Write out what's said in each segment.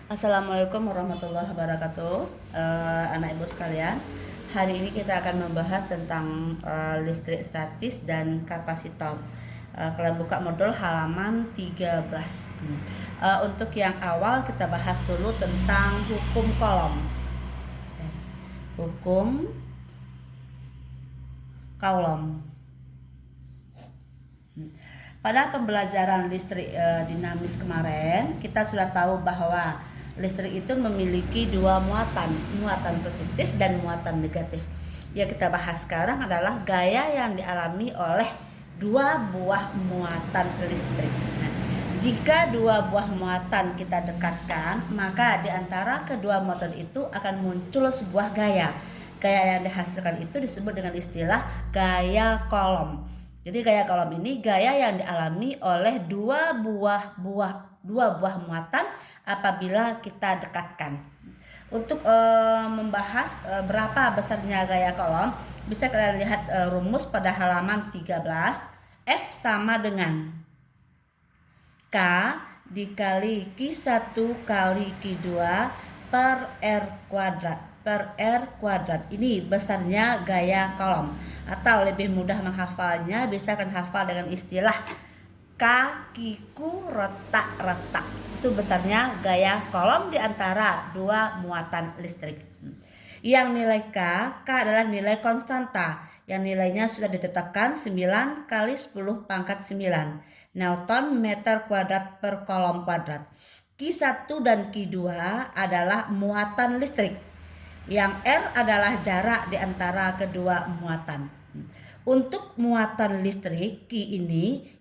Assalamualaikum warahmatullahi wabarakatuh. Anak ibu sekalian, hari ini kita akan membahas tentang listrik statis dan kapasitor. Kalian buka modul halaman 13. Untuk yang awal kita bahas dulu tentang hukum Coulomb. Hukum Coulomb. Pada pembelajaran listrik dinamis kemarin, kita sudah tahu bahwa listrik itu memiliki dua muatan positif dan muatan negatif. Yang kita bahas sekarang adalah gaya yang dialami oleh dua buah muatan listrik. Nah, jika dua buah muatan kita dekatkan, maka di antara kedua muatan itu akan muncul sebuah gaya. Gaya yang dihasilkan itu disebut dengan istilah gaya Coulomb. Jadi gaya Coulomb ini gaya yang dialami oleh dua buah muatan apabila kita dekatkan. Untuk membahas berapa besarnya gaya Coulomb, bisa kalian lihat rumus pada halaman 13. F sama dengan K dikali Q1 kali Q2 per R kuadrat. Ini besarnya gaya Coulomb. Atau lebih mudah menghafalnya, bisa kan hafal dengan istilah kakiku retak-retak. Itu besarnya gaya Coulomb di antara dua muatan listrik. Yang nilai K adalah nilai konstanta yang nilainya sudah ditetapkan 9 kali 10 pangkat 9 Newton meter kuadrat per Coulomb kuadrat. Q1 dan Q2 adalah muatan listrik. Yang R adalah jarak di antara kedua muatan. Untuk muatan listrik Q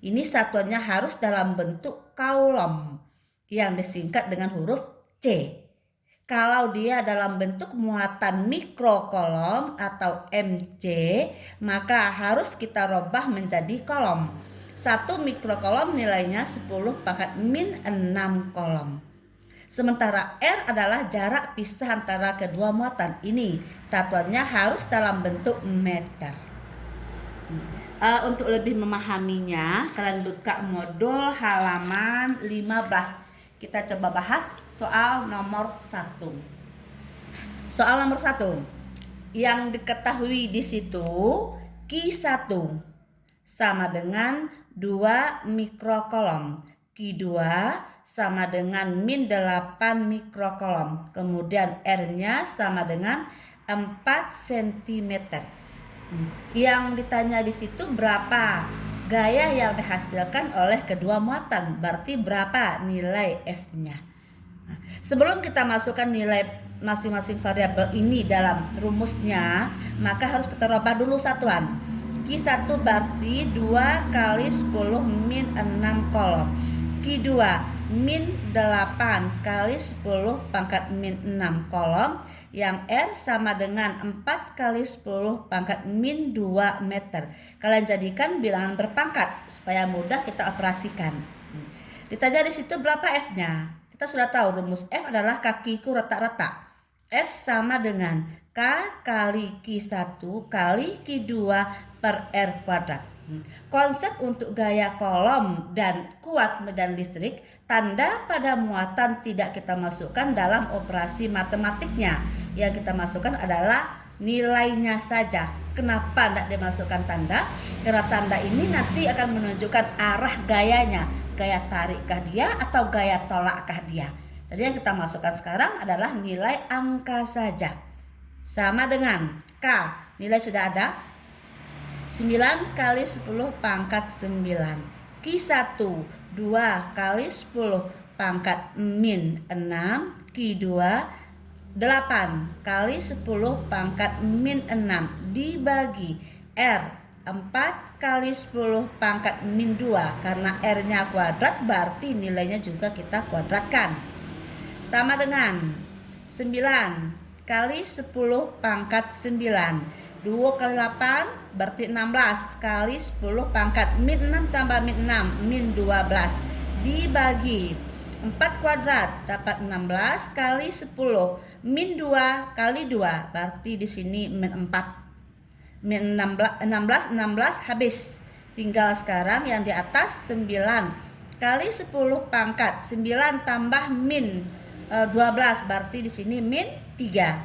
ini satuannya harus dalam bentuk Coulomb yang disingkat dengan huruf C. Kalau dia dalam bentuk muatan mikrocoulomb atau MC, maka harus kita rubah menjadi Coulomb. 1 mikrocoulomb nilainya 10 pangkat min 6 Coulomb. Sementara R adalah jarak pisah antara kedua muatan. Ini satuannya harus dalam bentuk meter. Untuk lebih memahaminya, kalian buka modul halaman 15. Kita coba bahas soal nomor 1. Soal nomor 1. Yang diketahui di situ Q1 sama dengan 2 mikrocoulomb. Q2 sama dengan min 8 mikrocoulomb. Kemudian R-nya sama dengan 4 cm. Yang ditanya di situ berapa gaya yang dihasilkan oleh kedua muatan, berarti berapa nilai F-nya. Sebelum kita masukkan nilai masing-masing variabel ini dalam rumusnya, maka harus kita rubah dulu satuan. Q1 berarti 2 kali 10 min 6 Coulomb. Q2 min 8 kali 10 pangkat min 6 Coulomb. Yang R sama dengan 4 kali 10 pangkat min 2 meter. Kalian jadikan bilangan berpangkat supaya mudah kita operasikan. Ditanya di situ berapa F-nya. Kita sudah tahu rumus F adalah kakiku retak-retak. F sama dengan K kali Q1 kali Q2 per R kuadrat. Konsep untuk gaya Coulomb dan kuat medan listrik, tanda pada muatan tidak kita masukkan dalam operasi matematiknya. Yang kita masukkan adalah nilainya saja. Kenapa tidak dimasukkan tanda? Karena tanda ini nanti akan menunjukkan arah gayanya. Gaya tarikkah dia atau gaya tolakkah dia. Jadi yang kita masukkan sekarang adalah nilai angka saja. Sama dengan K, nilai sudah ada 9 kali 10 pangkat 9. Q1 2 kali 10 pangkat min 6. Q2 8 kali 10 pangkat min 6 dibagi R 4 kali 10 pangkat min 2. Karena R-nya kuadrat berarti nilainya juga kita kuadratkan. Sama dengan 9 kali 10 pangkat 9. 2 kali 8 berarti 16 kali 10 pangkat min 6 tambah min 6 min 12 dibagi 4 kuadrat dapat 16 kali 10 min 2 kali 2 berarti di sini min 4 min 16 habis. Tinggal sekarang yang di atas 9 kali 10 pangkat 9 tambah min 12 berarti di sini min 3.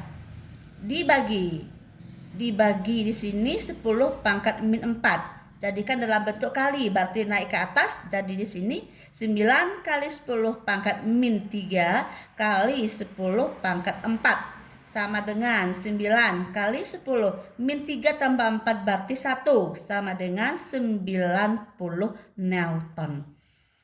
Dibagi di sini 10 pangkat min 4. Jadikan dalam bentuk kali, berarti naik ke atas. Jadi di sini 9 kali 10 pangkat min 3 kali 10 pangkat 4 sama dengan 9 kali 10 min 3 tambah 4 berarti 1 sama dengan 90 Newton.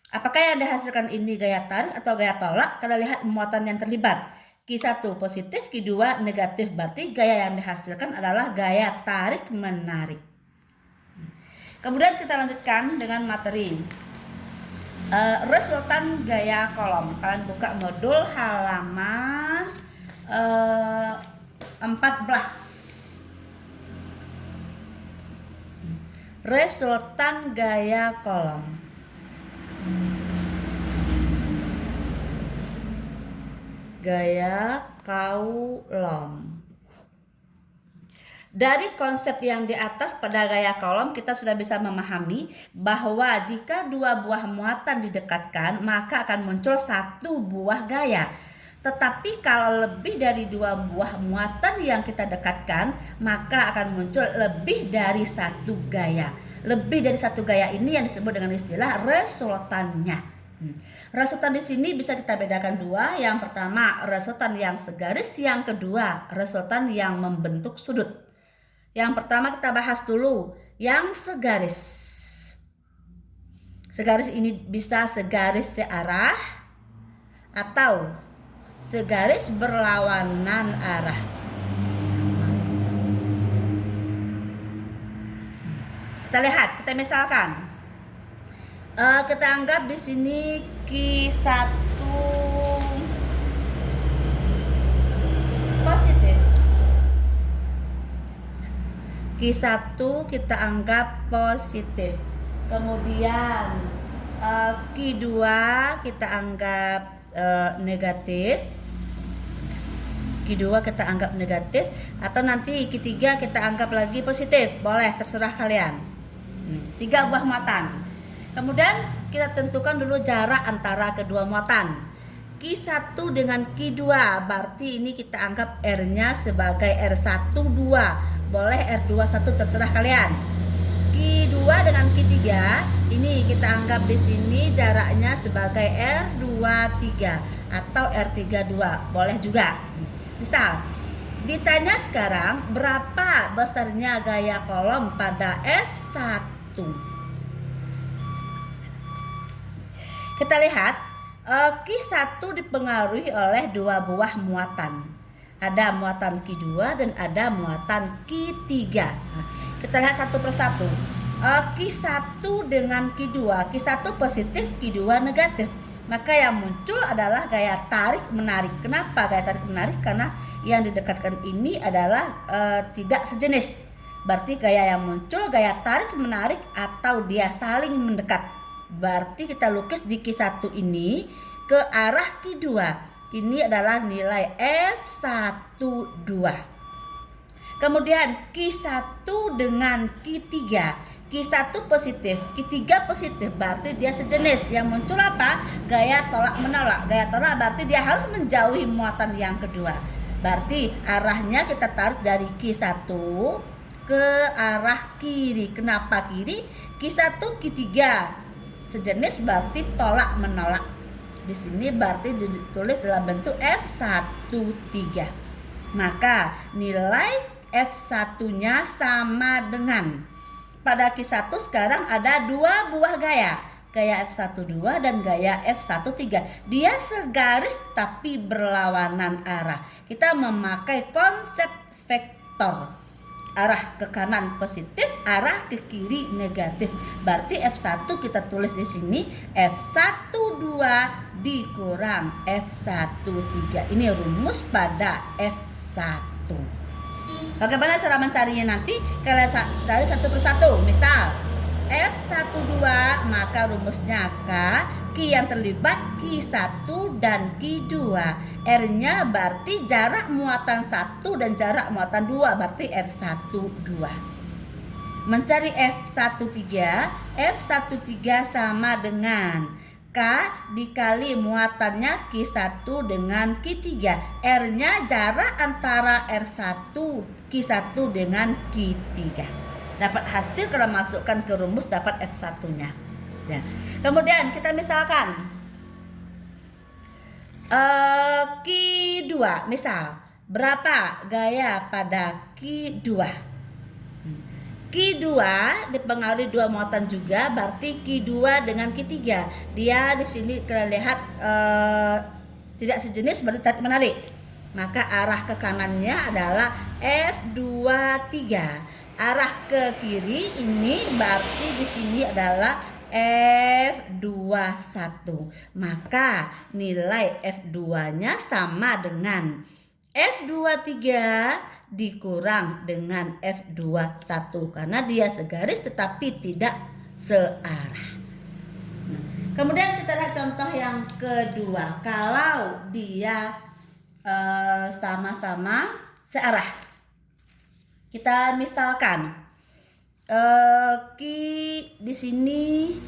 Apakah yang dihasilkan ini gaya tarik atau gaya tolak? Kita lihat muatan yang terlibat. Q1 positif, Q2 negatif. Berarti gaya yang dihasilkan adalah gaya tarik menarik. Kemudian kita lanjutkan dengan materi resultan gaya kolom. Kalian buka modul halaman 14. Resultan gaya kolom. Gaya kolom. Dari konsep yang di atas pada gaya kolom kita sudah bisa memahami bahwa jika dua buah muatan didekatkan maka akan muncul satu buah gaya. Tetapi kalau lebih dari dua buah muatan yang kita dekatkan maka akan muncul lebih dari satu gaya. Lebih dari satu gaya ini yang disebut dengan istilah resultannya. Resultan di sini bisa kita bedakan dua. Yang pertama resultan yang segaris, yang kedua resultan yang membentuk sudut. Yang pertama kita bahas dulu yang segaris. Segaris ini bisa segaris searah atau segaris berlawanan arah. Kita lihat, kita misalkan kita anggap di sini Q1 positif. Q1 kita anggap positif. Kemudian Q2 kita anggap negatif. Q2 kita anggap negatif atau nanti Q3 kita anggap lagi positif. Boleh, terserah kalian. 3 buah muatan. Kemudian kita tentukan dulu jarak antara kedua muatan. Q1 dengan Q2 berarti ini kita anggap R-nya sebagai R12. Boleh R21 terserah kalian. Q2 dengan Q3 ini kita anggap di sini jaraknya sebagai R23 atau R32. Boleh juga. Misal ditanya sekarang berapa besarnya gaya kolom pada F1. Kita lihat Q1 dipengaruhi oleh dua buah muatan. Ada muatan Q2 dan ada muatan Q3. Kita lihat satu persatu. Q1 dengan Q2. Q1 positif, Q2 negatif. Maka yang muncul adalah gaya tarik menarik. Kenapa gaya tarik menarik? Karena yang didekatkan ini adalah tidak sejenis. Berarti gaya yang muncul gaya tarik menarik atau dia saling mendekat. Berarti kita lukis di Q1 ini ke arah Q2. Ini adalah nilai F12. Kemudian Q1 dengan Q3. Q1 positif, Q3 positif, berarti dia sejenis. Yang muncul apa? Gaya tolak menolak. Gaya tolak berarti dia harus menjauhi muatan yang kedua. Berarti arahnya kita tarik dari Q1 ke arah kiri. Kenapa kiri? Q1, Q3 sejenis berarti tolak menolak. Di sini berarti ditulis dalam bentuk F13. Maka nilai F1-nya sama dengan pada Q1 sekarang ada dua buah gaya. Gaya F12 dan gaya F13. Dia segaris tapi berlawanan arah. Kita memakai konsep vektor. Arah ke kanan positif, arah ke kiri negatif. Berarti F1 kita tulis di sini F12 dikurang F13. Ini rumus pada F1. Bagaimana cara mencarinya nanti? Kalian cari satu persatu. Misal F12 maka rumusnya Q yang terlibat Q1 dan Q2. R-nya berarti jarak muatan 1 dan jarak muatan 2 berarti R12. Mencari F13 sama dengan K K dikali muatannya Q1 dengan Q3. R-nya jarak antara R1 Q1 dengan Q3. Dapat hasil kalau masukkan ke rumus dapat F1-nya. Ya. Kemudian kita misalkan Q2, misal berapa gaya pada Q2? Q2 dipengaruhi dua muatan juga, berarti Q2 dengan Q3. Dia di sini kita lihat tidak sejenis, berarti tarik menarik. Maka arah ke kanannya adalah F23. Arah ke kiri ini berarti di sini adalah F21. Maka nilai F2-nya sama dengan F23 dikurang dengan F21 karena dia segaris tetapi tidak searah. Kemudian kita lihat contoh yang kedua. Kalau dia sama-sama searah, kita misalkan Q di sini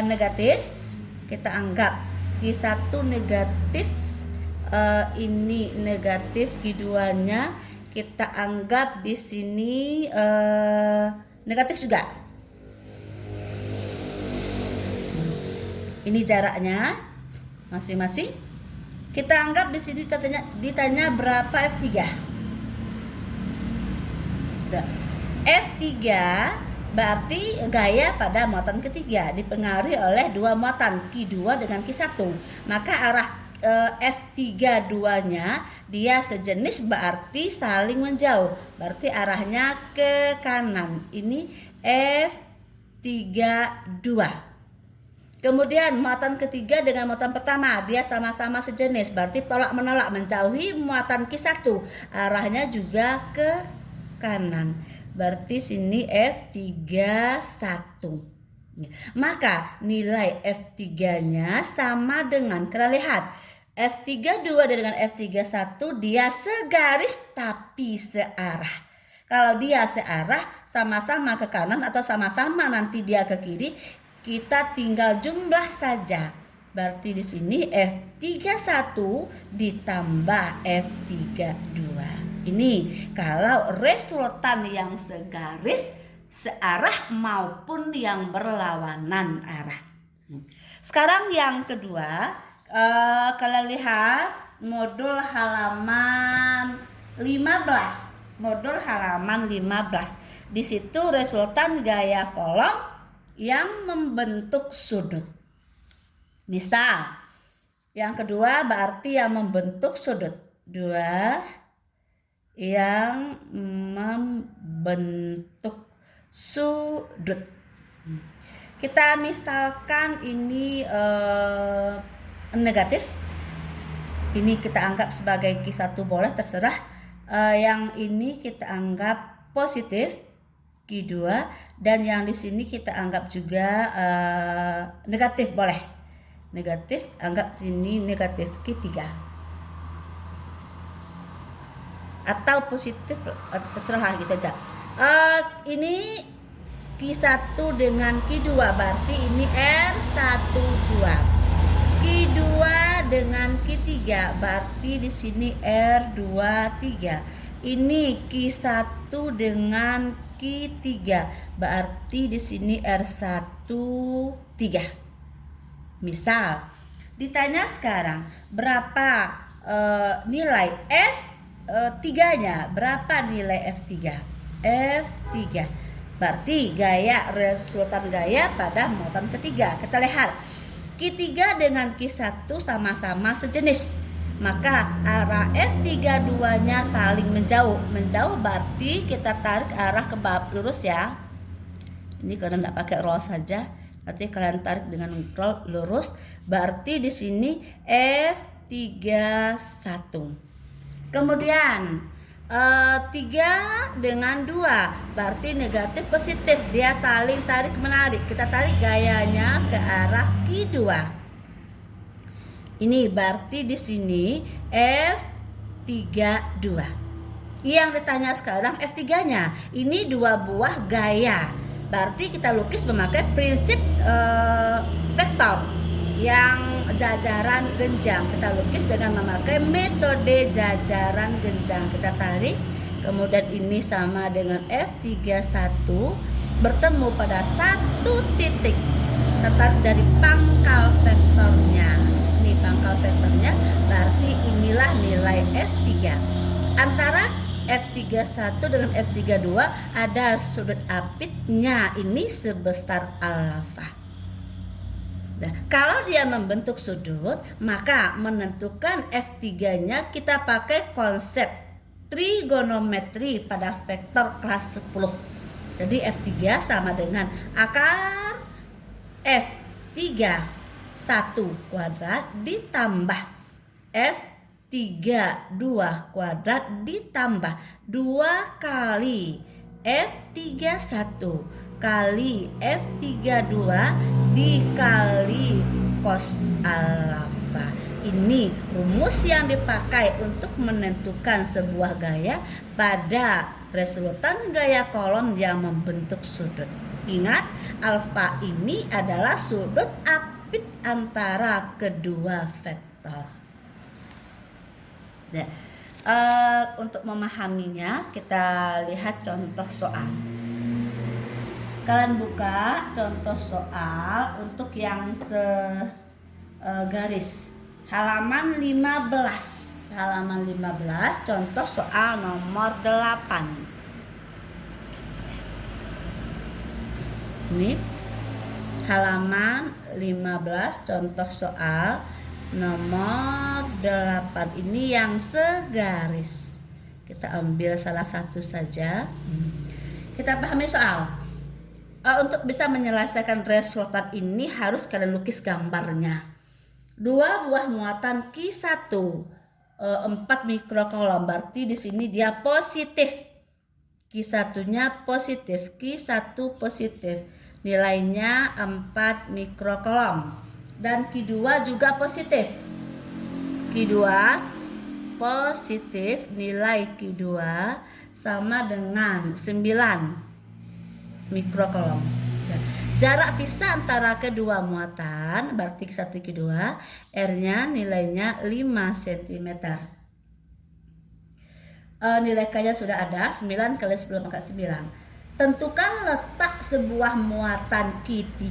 negatif, kita anggap Q1 negatif, ini negatif, Q2-nya kita anggap di sini negatif juga. Ini jaraknya masing-masing. Kita anggap di sini ditanya berapa F3. F3 berarti gaya pada muatan ketiga dipengaruhi oleh dua muatan Q2 dengan Q1. Maka arah F32-nya dia sejenis berarti saling menjauh. Berarti arahnya ke kanan. Ini F32. Kemudian muatan ketiga dengan muatan pertama dia sama-sama sejenis, berarti tolak menolak, menjauhi muatan Q1, arahnya juga ke kanan. Berarti sini F31. Maka nilai F3-nya sama dengan, kita lihat F32 dengan F31 dia segaris tapi searah. Kalau dia searah sama-sama ke kanan atau sama-sama nanti dia ke kiri, kita tinggal jumlah saja. Berarti di sini F31 ditambah F32. Ini kalau resultan yang segaris, searah maupun yang berlawanan arah. Sekarang yang kedua, kalian lihat modul halaman 15. Modul halaman 15. Di situ resultan gaya kolom yang membentuk sudut. Misal, yang kedua berarti yang membentuk sudut. 2 yang membentuk sudut. Kita misalkan ini negatif. Ini kita anggap sebagai Q1 boleh, terserah. Yang ini kita anggap positif Q2, dan yang di sini kita anggap juga negatif boleh. Negatif, anggap sini negatif Q3. Atau positif, terserah gitu aja. Ini Q1 dengan Q2 berarti ini R12. Q2 dengan Q3 berarti di sini R23. Ini Q1 dengan Q3 berarti di sini R13. Misal ditanya sekarang berapa nilai F3-nya, berapa nilai F3? F3 berarti gaya, resultan gaya pada muatan ketiga. Kita lihat Q3 dengan Q1 sama-sama sejenis. Maka arah F32-nya saling menjauh. Menjauh berarti kita tarik arah ke bawah lurus ya. Ini kalian tidak pakai roll saja. Berarti kalian tarik dengan roll lurus. Berarti di sini F31. Kemudian 3 dengan 2 berarti negatif positif. Dia saling tarik menarik. Kita tarik gayanya ke arah Q2. Ini berarti di sini F32. Yang ditanya sekarang F3-nya. Ini 2 buah gaya. Berarti kita lukis memakai prinsip vektor. yang jajaran genjang. Kita lukis dengan memakai metode jajaran genjang. Kita tarik, kemudian ini sama dengan F31 bertemu pada satu titik. Kita tarik dari pangkal vektornya. Ini pangkal vektornya, berarti inilah nilai F3. Antara F31 dengan F32 ada sudut apitnya, ini sebesar alfa. Nah, kalau dia membentuk sudut, maka menentukan F3-nya kita pakai konsep trigonometri pada vektor kelas 10. Jadi F3 sama dengan akar F3 1 kuadrat ditambah F3 2 kuadrat ditambah 2 kali F31 kali F32 dikali cos alfa. Ini rumus yang dipakai untuk menentukan sebuah gaya pada resultan gaya kolom yang membentuk sudut. Ingat, alfa ini adalah sudut apit antara kedua vektor. Nah, untuk memahaminya kita lihat contoh soal. Kalian buka contoh soal untuk yang segaris halaman 15. Halaman 15 contoh soal nomor 8. Ini halaman 15 contoh soal nomor 8. Ini yang segaris. Kita ambil salah satu saja. Kita pahami soal. Untuk bisa menyelesaikan resultan ini harus kalian lukis gambarnya. Dua buah muatan Q1 4 mikrokolom, berarti di sini dia positif. Q1-nya positif, Q1 positif. Nilainya 4 mikrokolom. Dan Q2 juga positif. Q2 positif, nilai Q2 sama dengan 9 mikrokolom. Jarak pisah antara kedua muatan berarti Q1 Q2, R-nya nilainya 5 cm. Nilai K-nya sudah ada, 9 kali 10 maka 9. Tentukan letak sebuah muatan Q3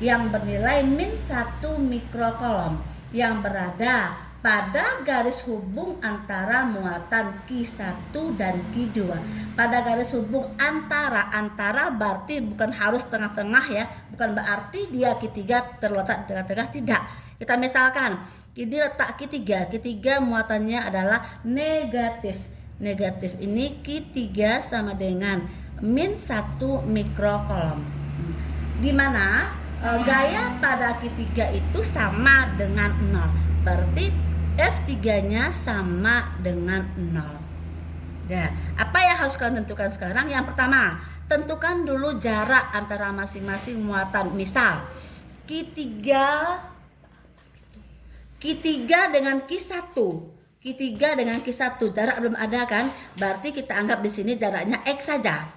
yang bernilai min 1 mikrokolom yang berada pada garis hubung antara muatan Q1 dan Q2. Pada garis hubung antara berarti bukan harus tengah-tengah ya, bukan berarti dia Q3 terletak di tengah-tengah, tidak. Kita misalkan ini letak Q3 muatannya adalah negatif. Negatif ini Q3 sama dengan min 1 mikrokolom. Di mana gaya pada Q3 itu sama dengan 0. Berarti F3-nya sama dengan 0. Nah, apa yang harus kalian tentukan sekarang? Yang pertama, tentukan dulu jarak antara masing-masing muatan. Misal, Q3 dengan Q1. Q3 dengan Q1 jarak belum ada kan? Berarti kita anggap di sini jaraknya X saja.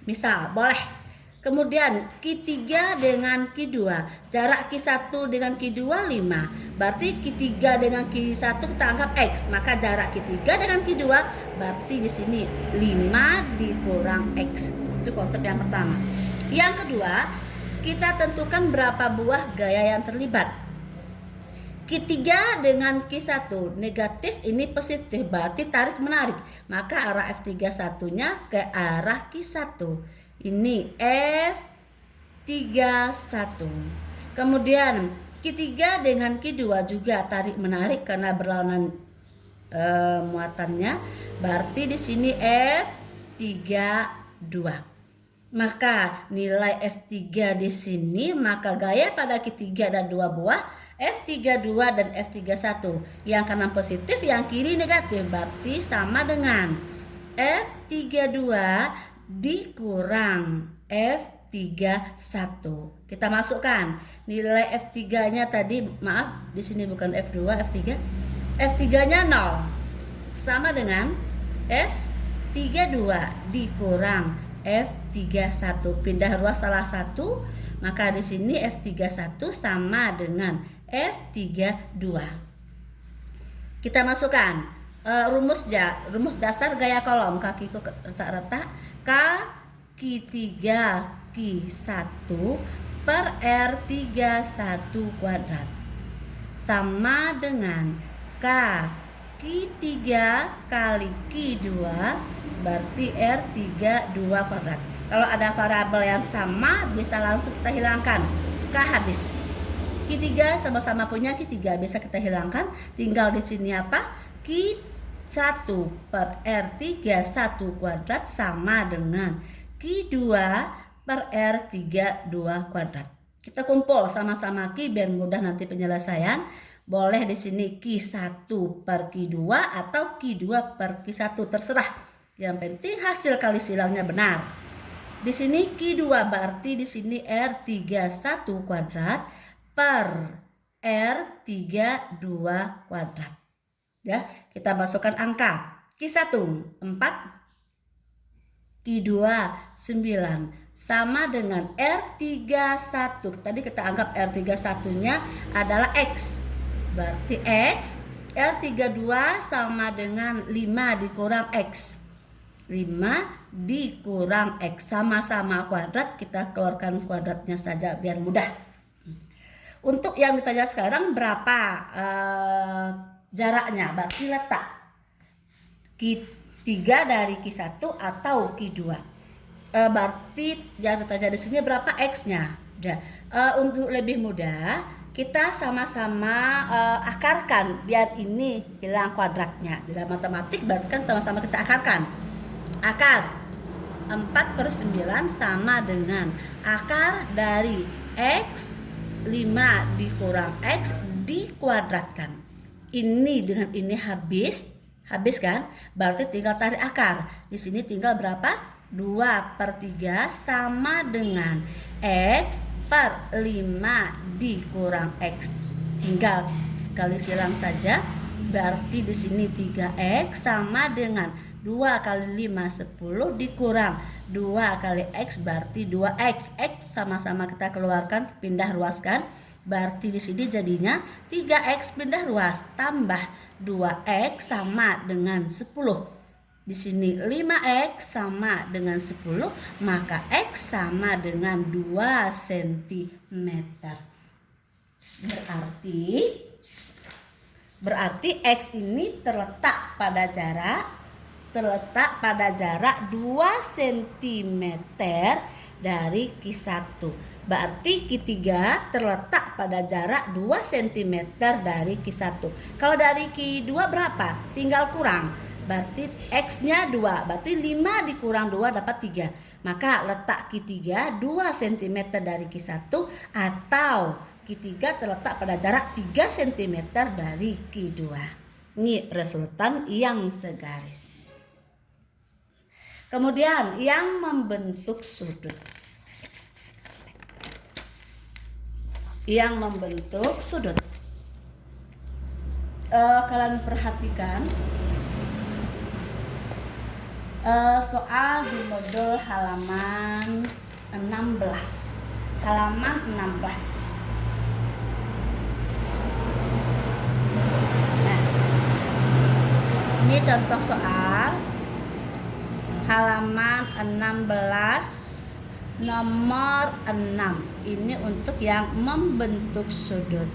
Misal, boleh. Kemudian Q3 dengan Q2, jarak Q1 dengan Q2 5. Berarti Q3 dengan Q1 kita anggap X, maka jarak Q3 dengan Q2 berarti di sini 5 dikurang X. Itu konsep yang pertama. Yang kedua, kita tentukan berapa buah gaya yang terlibat. Q3 dengan Q1 negatif, ini positif, berarti tarik menarik, maka arah F31-nya ke arah Q1. Ini F31. Kemudian Q3 dengan Q2 juga tarik menarik karena berlawanan muatannya, berarti di sini F32. Maka nilai F3 di sini, maka gaya pada Q3 ada 2 buah, F32 dan F31. Yang kanan positif, yang kiri negatif, berarti sama dengan F32 dikurang F31. Kita masukkan nilai F3-nya tadi, maaf, di sini bukan F2, F3. F3-nya 0 sama dengan F32 dikurang F31. Pindah ruas salah satu, Maka di sini F31 sama dengan F32. Kita masukkan rumus dasar gaya kolom. Kakiku retak-retak. Q3 Q1 per R31 kuadrat sama dengan Q3 kali Q2 berarti R32 kuadrat. Kalau ada variabel yang sama bisa langsung kita hilangkan. K habis. Q3 sama-sama punya Q3 bisa kita hilangkan. Tinggal di sini apa? Q1 per R31 kuadrat sama dengan Q2 per R32 kuadrat. Kita kumpul sama-sama Q biar mudah nanti penyelesaian. Boleh di sini Q1 per Q2 atau Q2 per Q1 terserah. Yang penting hasil kali silangnya benar. Di sini Q2 berarti di sini R31 kuadrat per R32 kuadrat. Ya, kita masukkan angka. Q1 4, Q2 9 sama dengan R31. Tadi kita anggap R31-nya adalah X. Berarti X R32 sama dengan 5 dikurang X. 5 dikurang X sama-sama kuadrat, kita keluarkan kuadratnya saja biar mudah. Untuk yang ditanya sekarang berapa jaraknya? Berarti letak Q3 dari Q1 atau Q2. Berarti yang ditanya di sini berapa X-nya. Untuk lebih mudah kita sama-sama akarkan biar ini hilang kuadratnya. Dalam matematik berarti kan sama-sama kita akarkan. Akar 4/9 sama dengan akar dari X 5 dikurang X dikuadratkan. Ini dengan ini habis kan? Berarti tinggal tarik akar. Di sini tinggal berapa? 2/3 sama dengan X per 5 dikurang X. Tinggal sekali silang saja. Berarti di sini 3X sama dengan 2 kali 5 10 dikurang 2 kali X berarti 2X. X sama-sama kita keluarkan, pindah ruaskan. Berarti di sini jadinya 3X pindah ruas tambah 2X sama dengan 10. Di sini 5X sama dengan 10, maka X sama dengan 2 cm. Berarti X ini terletak pada jarak 2 cm dari Q1. Berarti Q3 terletak pada jarak 2 cm dari Q1. Kalau dari Q2 berapa? Tinggal kurang. Berarti X-nya 2, berarti 5 dikurang 2 dapat 3. Maka letak Q3 2 cm dari Q1 atau Q3 terletak pada jarak 3 cm dari Q2. Ini resultan yang segaris. Kemudian yang membentuk sudut. Kalian perhatikan soal di modul halaman 16. Halaman 16. Nah, ini contoh soal halaman 16 nomor 6. Ini untuk yang membentuk sudut.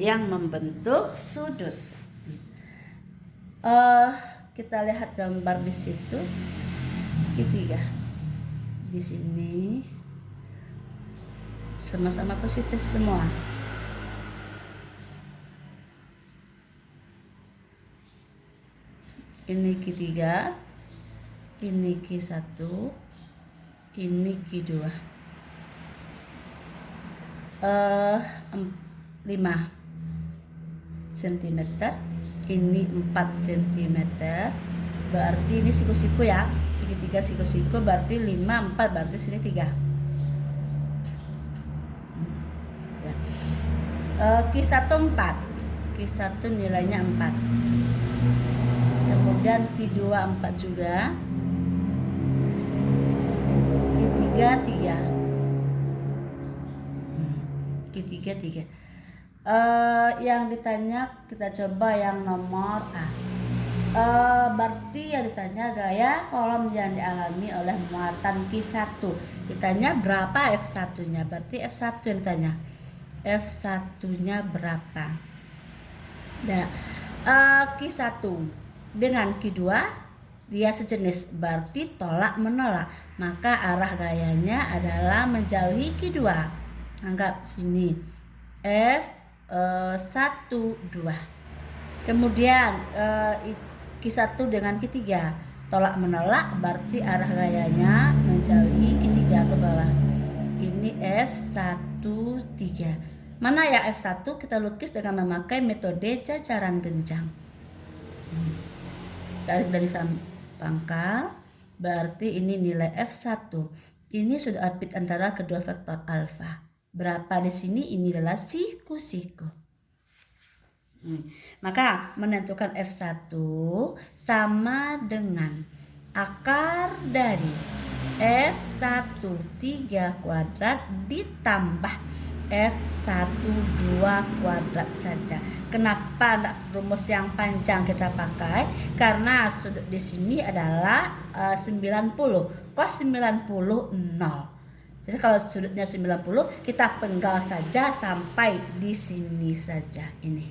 Yang membentuk sudut. Kita lihat gambar di situ. Q3. Di sini sama-sama positif semua. Ini Q3, ini Q1, ini Q2. 5 cm, ini 4 cm. Berarti ini siku-siku ya. Segitiga siku-siku berarti 5 4 berarti sini 3. Ya. Q1 4. Q1 nilainya 4. Kemudian kemudian Q2 4 juga, Q3 3, Q3 3. Yang ditanya kita coba yang nomor A. Berarti yang ditanya gaya kolom yang dialami oleh muatan Q1. Ditanya berapa F1-nya, berarti F1 yang ditanya. F1-nya berapa? Nah, Q1 dengan Q2 dia sejenis, berarti tolak menolak. Maka arah gayanya adalah menjauhi Q2. Anggap sini F1 2. Kemudian Q1 dengan Q3 tolak menolak, berarti arah gayanya menjauhi Q3 ke bawah. Ini F1 3. Mana yang F1 kita lukis dengan memakai metode jajaran genjang. Tarik dari pangkal, berarti ini nilai F1. Ini sudah apit antara kedua vektor alfa. Berapa di sini? Ini adalah siku. Maka menentukan F1 sama dengan akar dari F1 3 kuadrat ditambah F1 2 kuadrat saja. Kenapa rumus yang panjang kita pakai? Karena sudut di sini adalah 90. Cos 90 0. Jadi kalau sudutnya 90, kita penggal saja sampai di sini saja ini.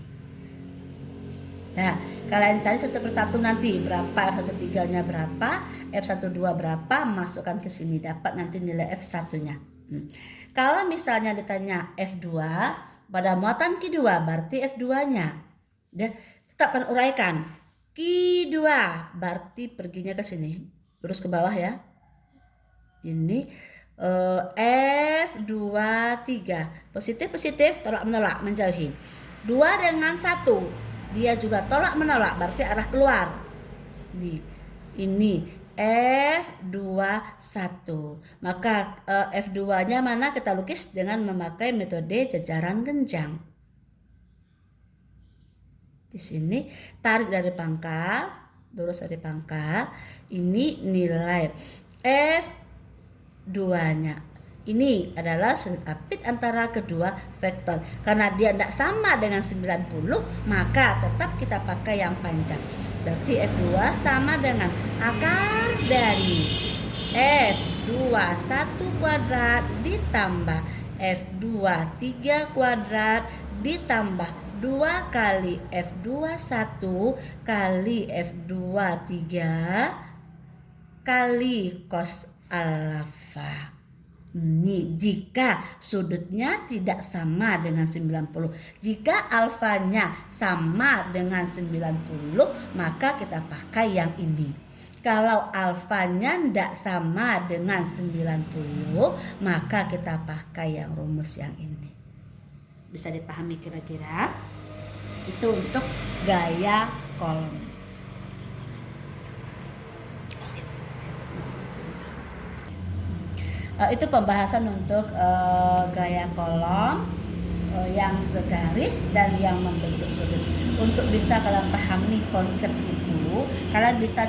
Nah, kalian cari satu persatu nanti berapa F1-3-nya berapa, F1-2 berapa, masukkan ke sini, dapat nanti nilai F1-nya. Kalau misalnya ditanya F2 pada muatan Q2, berarti F2-nya. Tetap uraikan. Q2 berarti perginya ke sini, terus ke bawah ya. Ini F2 3 positif tolak menolak menjauhi. 2 dengan 1 dia juga tolak menolak, berarti arah keluar. Ini F2 1. Maka F2-nya mana kita lukis dengan memakai metode jajaran genjang. Di sini tarik dari pangkal, lurus dari pangkal. Ini nilai F2-nya. Ini adalah sudut apit antara kedua vektor. Karena dia tidak sama dengan 90, maka tetap kita pakai yang panjang. Berarti F2 sama dengan akar dari F2 1 kuadrat ditambah F2 3 kuadrat ditambah 2 kali F2 1 kali F2 3 kali cos alfa. Ini jika sudutnya tidak sama dengan 90. Jika alfanya sama dengan 90, maka kita pakai yang ini. Kalau alfanya tidak sama dengan 90, maka kita pakai yang rumus yang ini. Bisa dipahami kira-kira? Itu untuk gaya kolom. Itu pembahasan untuk gaya kolom yang segaris dan yang membentuk sudut. Untuk bisa kalian pahami konsep itu, kalian bisa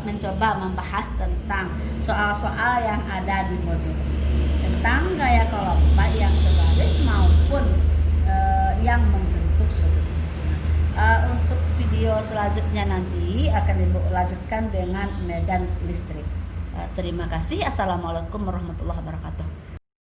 mencoba membahas tentang soal-soal yang ada di modul tentang gaya kolom baik yang segaris maupun yang membentuk sudut. Untuk video selanjutnya nanti akan Ibu lanjutkan dengan medan listrik. Terima kasih. Assalamualaikum warahmatullahi wabarakatuh.